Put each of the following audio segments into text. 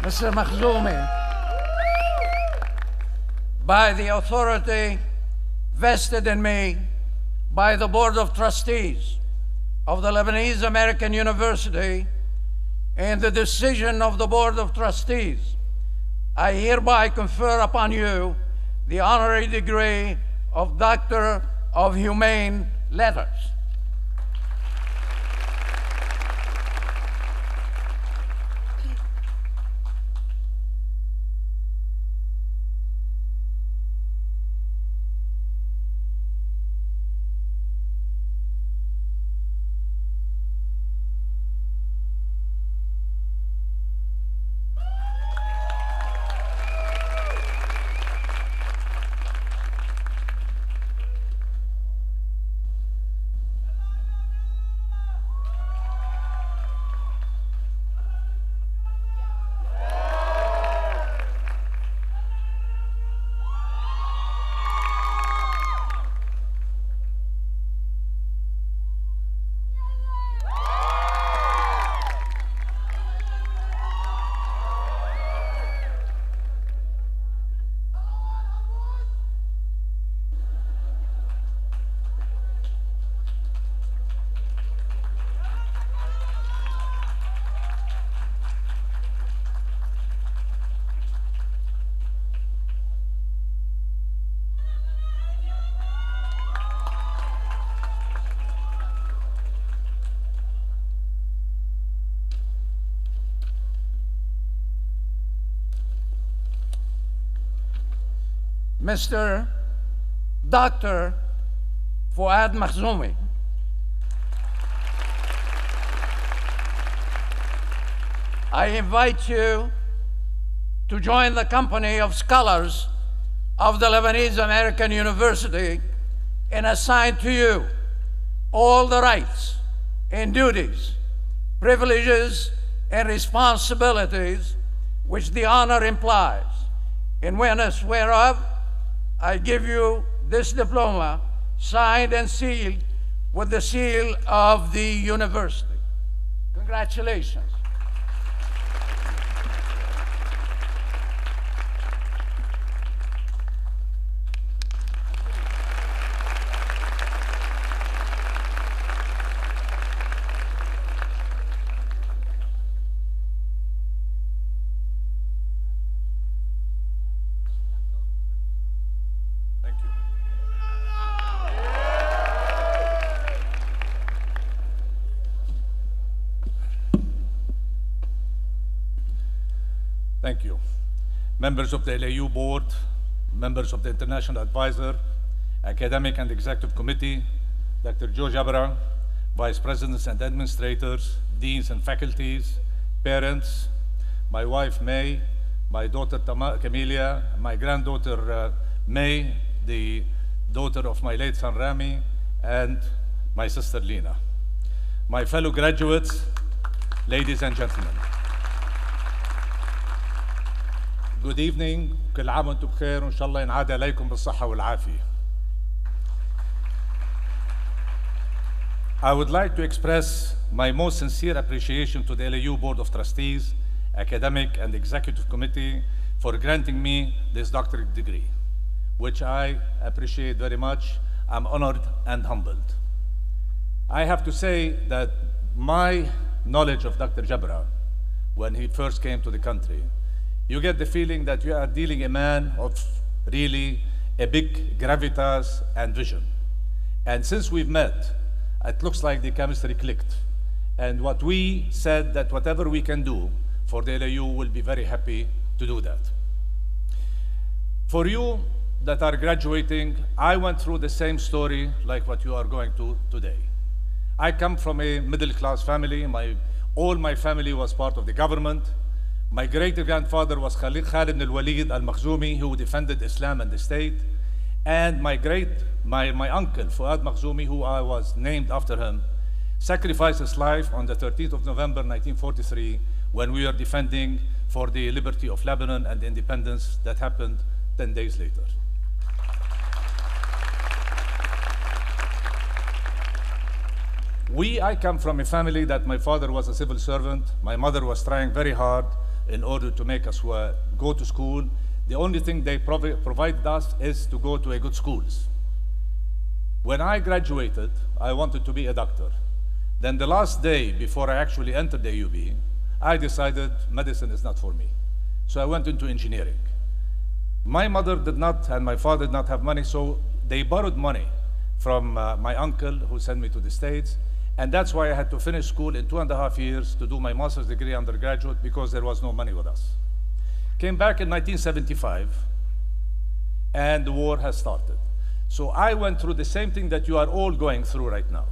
Mr. Mخزومي, by the authority vested in me by the Board of Trustees of the Lebanese American University and the decision of the Board of Trustees, I hereby confer upon you the honorary degree of Doctor of Humane Letters. Mr. Dr. Fؤاد مخزومي. I invite you to join the company of scholars of the Lebanese American University and assign to you all the rights and duties, privileges, and responsibilities which the honor implies. In witness whereof, I give you this diploma, signed and sealed with the seal of the university. Congratulations. Thank you. Members of the LAU board, members of the International Advisor, Academic and Executive Committee, Dr. Joe Jabra, Vice Presidents and Administrators, Deans and Faculties, parents, my wife May, my daughter Camelia, my granddaughter May, the daughter of my late son Rami, and my sister Lena. My fellow graduates, ladies and gentlemen. Good evening, كل عام وانتم بخير وإن شاء الله ينعاد عليكم بالصحة والعافية. I would like to express my most sincere appreciation to the LAU Board of Trustees, Academic and Executive Committee for granting me this doctorate degree, which I appreciate very much. I'm honored and humbled. I have to say that my knowledge of Dr. Jabra, when he first came to the country, you get the feeling that you are dealing a man of really a big gravitas and vision. And since we've met, it looks like the chemistry clicked. And what we said that whatever we can do for the LAU, will be very happy to do that. For you that are graduating, I went through the same story like what you are going to today. I come from a middle-class family. All my family was part of the government. My great-grandfather was Khalid ibn al-Walid al-Makhzumi, who defended Islam and the state. And my uncle, Fؤاد Mخزومي, who I was named after him, sacrificed his life on the 13th of November, 1943, when we were defending for the liberty of Lebanon and the independence that happened 10 days later. I come from a family that my father was a civil servant. My mother was trying very hard in order to make us go to school. The only thing they provided us is to go to a good schools. When I graduated, I wanted to be a doctor. Then the last day before I actually entered the AUB, I decided medicine is not for me. So I went into engineering. My mother did not, and my father did not have money, so they borrowed money from my uncle who sent me to the States. And that's why I had to finish school in 2.5 years to do my master's degree undergraduate, because there was no money with us. Came back in 1975, and the war has started. So I went through the same thing that you are all going through right now.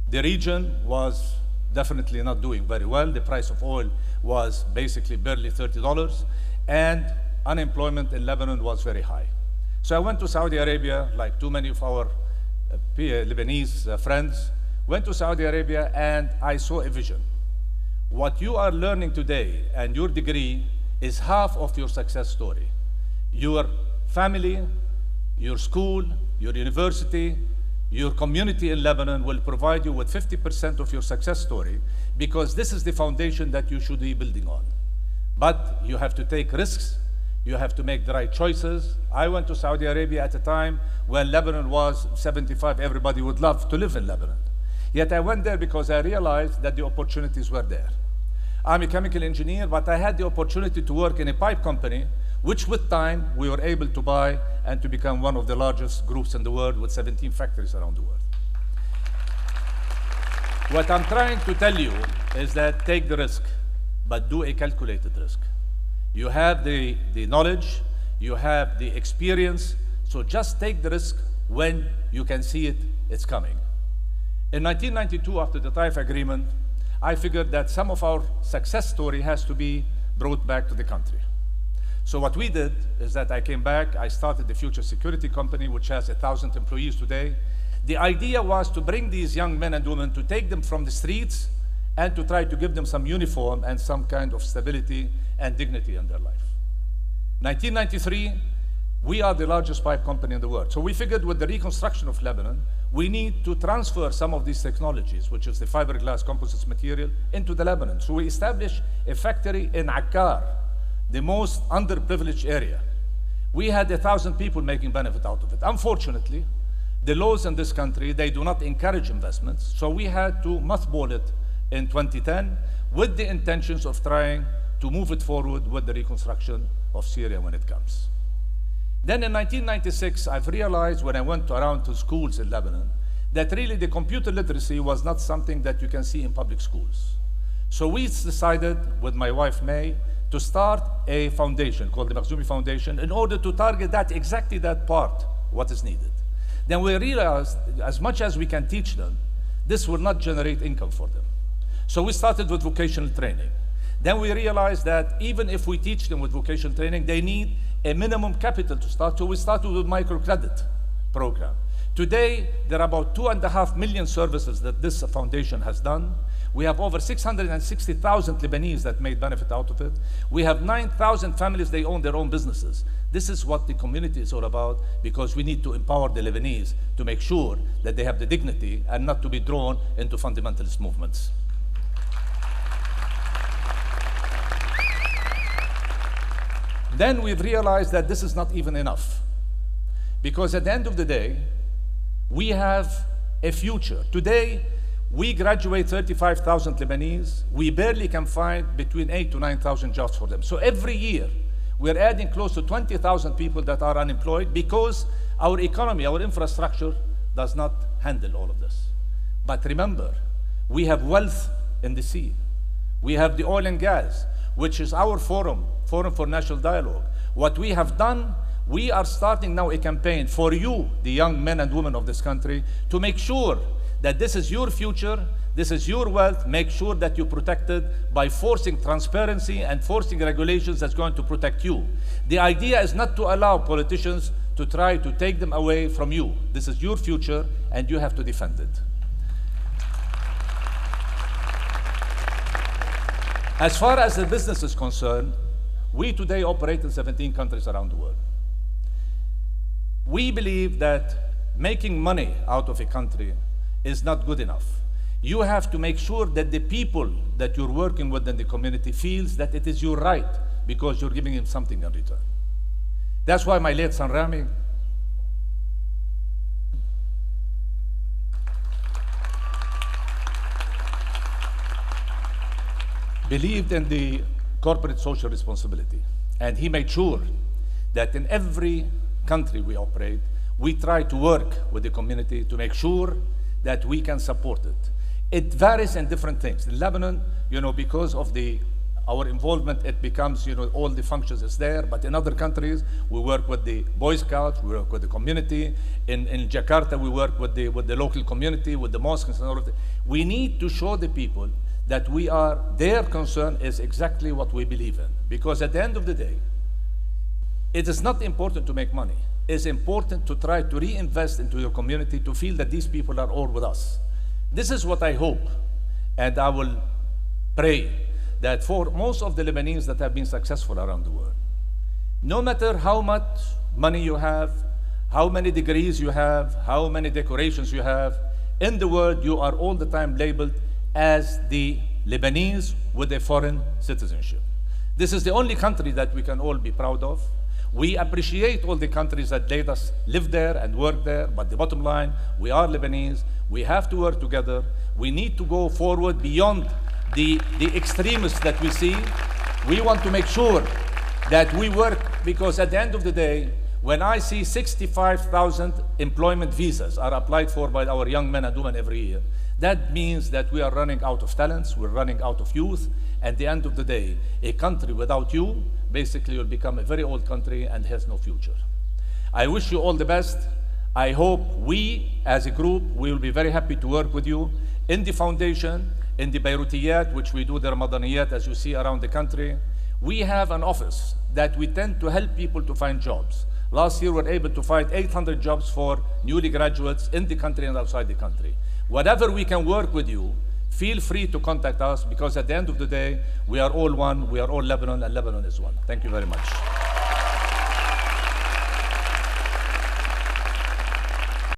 The region was definitely not doing very well. The price of oil was basically barely $30, and unemployment in Lebanon was very high. So I went to Saudi Arabia, like too many of our Lebanese friends, went to Saudi Arabia, and I saw a vision. What you are learning today and your degree is half of your success story. Your family, your school, your university, your community in Lebanon will provide you with 50% of your success story, because this is the foundation that you should be building on. But you have to take risks. You have to make the right choices. I went to Saudi Arabia at a time when Lebanon was 75. Everybody would love to live in Lebanon. Yet I went there because I realized that the opportunities were there. I'm a chemical engineer, but I had the opportunity to work in a pipe company, which with time we were able to buy and to become one of the largest groups in the world with 17 factories around the world. What I'm trying to tell you is that take the risk, but do a calculated risk. You have the knowledge, you have the experience, so just take the risk when you can see it's coming. In 1992, after the Taif Agreement, I figured that some of our success story has to be brought back to the country. So what we did is that I came back, I started the Future Security Company, which has 1,000 employees today. The idea was to bring these young men and women, to take them from the streets and to try to give them some uniform and some kind of stability and dignity in their life. 1993, we are the largest pipe company in the world. So we figured with the reconstruction of Lebanon, we need to transfer some of these technologies, which is the fiberglass composites material, into the Lebanon. So we established a factory in Akkar, the most underprivileged area. We had 1,000 people making benefit out of it. Unfortunately, the laws in this country, they do not encourage investments, so we had to mothball it in 2010 with the intentions of trying to move it forward with the reconstruction of Syria when it comes. Then in 1996, I've realized when I went around to schools in Lebanon that really the computer literacy was not something that you can see in public schools. So we decided with my wife May to start a foundation called the Mkhzoumi Foundation in order to target that, exactly that part, what is needed. Then we realized as much as we can teach them, this will not generate income for them. So we started with vocational training. Then we realized that even if we teach them with vocational training, they need a minimum capital to start. So we started with microcredit program. Today, there are about 2.5 million services that this foundation has done. We have over 660,000 Lebanese that made benefit out of it. We have 9,000 families, they own their own businesses. This is what the community is all about, because we need to empower the Lebanese to make sure that they have the dignity and not to be drawn into fundamentalist movements. Then we've realized that this is not even enough, because at the end of the day, we have a future. Today, we graduate 35,000 Lebanese. We barely can find between 8,000 to 9,000 jobs for them. So every year, we're adding close to 20,000 people that are unemployed because our economy, our infrastructure does not handle all of this. But remember, we have wealth in the sea. We have the oil and gas, which is our Forum for National Dialogue. What we have done, we are starting now a campaign for you, the young men and women of this country, to make sure that this is your future, this is your wealth. Make sure that you protect it by forcing transparency and forcing regulations that's going to protect you. The idea is not to allow politicians to try to take them away from you. This is your future, and you have to defend it. As far as the business is concerned, we today operate in 17 countries around the world. We believe that making money out of a country is not good enough. You have to make sure that the people that you're working with in the community feels that it is your right because you're giving him something in return. That's why my late son Rami believed in the corporate social responsibility, and he made sure that in every country we operate, we try to work with the community to make sure that we can support it. It varies in different things. In Lebanon, because of our involvement, it becomes, all the functions is there, but in other countries, we work with the Boy Scouts, we work with the community. In Jakarta, we work with the local community, with the mosques and all of that. We need to show the people that their concern is exactly what we believe in. Because at the end of the day, it is not important to make money. It's important to try to reinvest into your community to feel that these people are all with us. This is what I hope, and I will pray that for most of the Lebanese that have been successful around the world, no matter how much money you have, how many degrees you have, how many decorations you have, in the world you are all the time labeled as the Lebanese with a foreign citizenship. This is the only country that we can all be proud of. We appreciate all the countries that let us live there and work there, but the bottom line, we are Lebanese. We have to work together. We need to go forward beyond the extremists that we see. We want to make sure that we work, because at the end of the day, when I see 65,000 employment visas are applied for by our young men and women every year, that means that we are running out of talents, we're running out of youth. At the end of the day, a country without you basically will become a very old country and has no future. I wish you all the best. I hope we, as a group, will be very happy to work with you in the foundation, in the Beirutiyat, which we do the Ramadaniyat, as you see around the country. We have an office that we tend to help people to find jobs. Last year, we were able to find 800 jobs for newly graduates in the country and outside the country. Whatever we can work with you, feel free to contact us, because at the end of the day, we are all one, we are all Lebanon, and Lebanon is one. Thank you very much.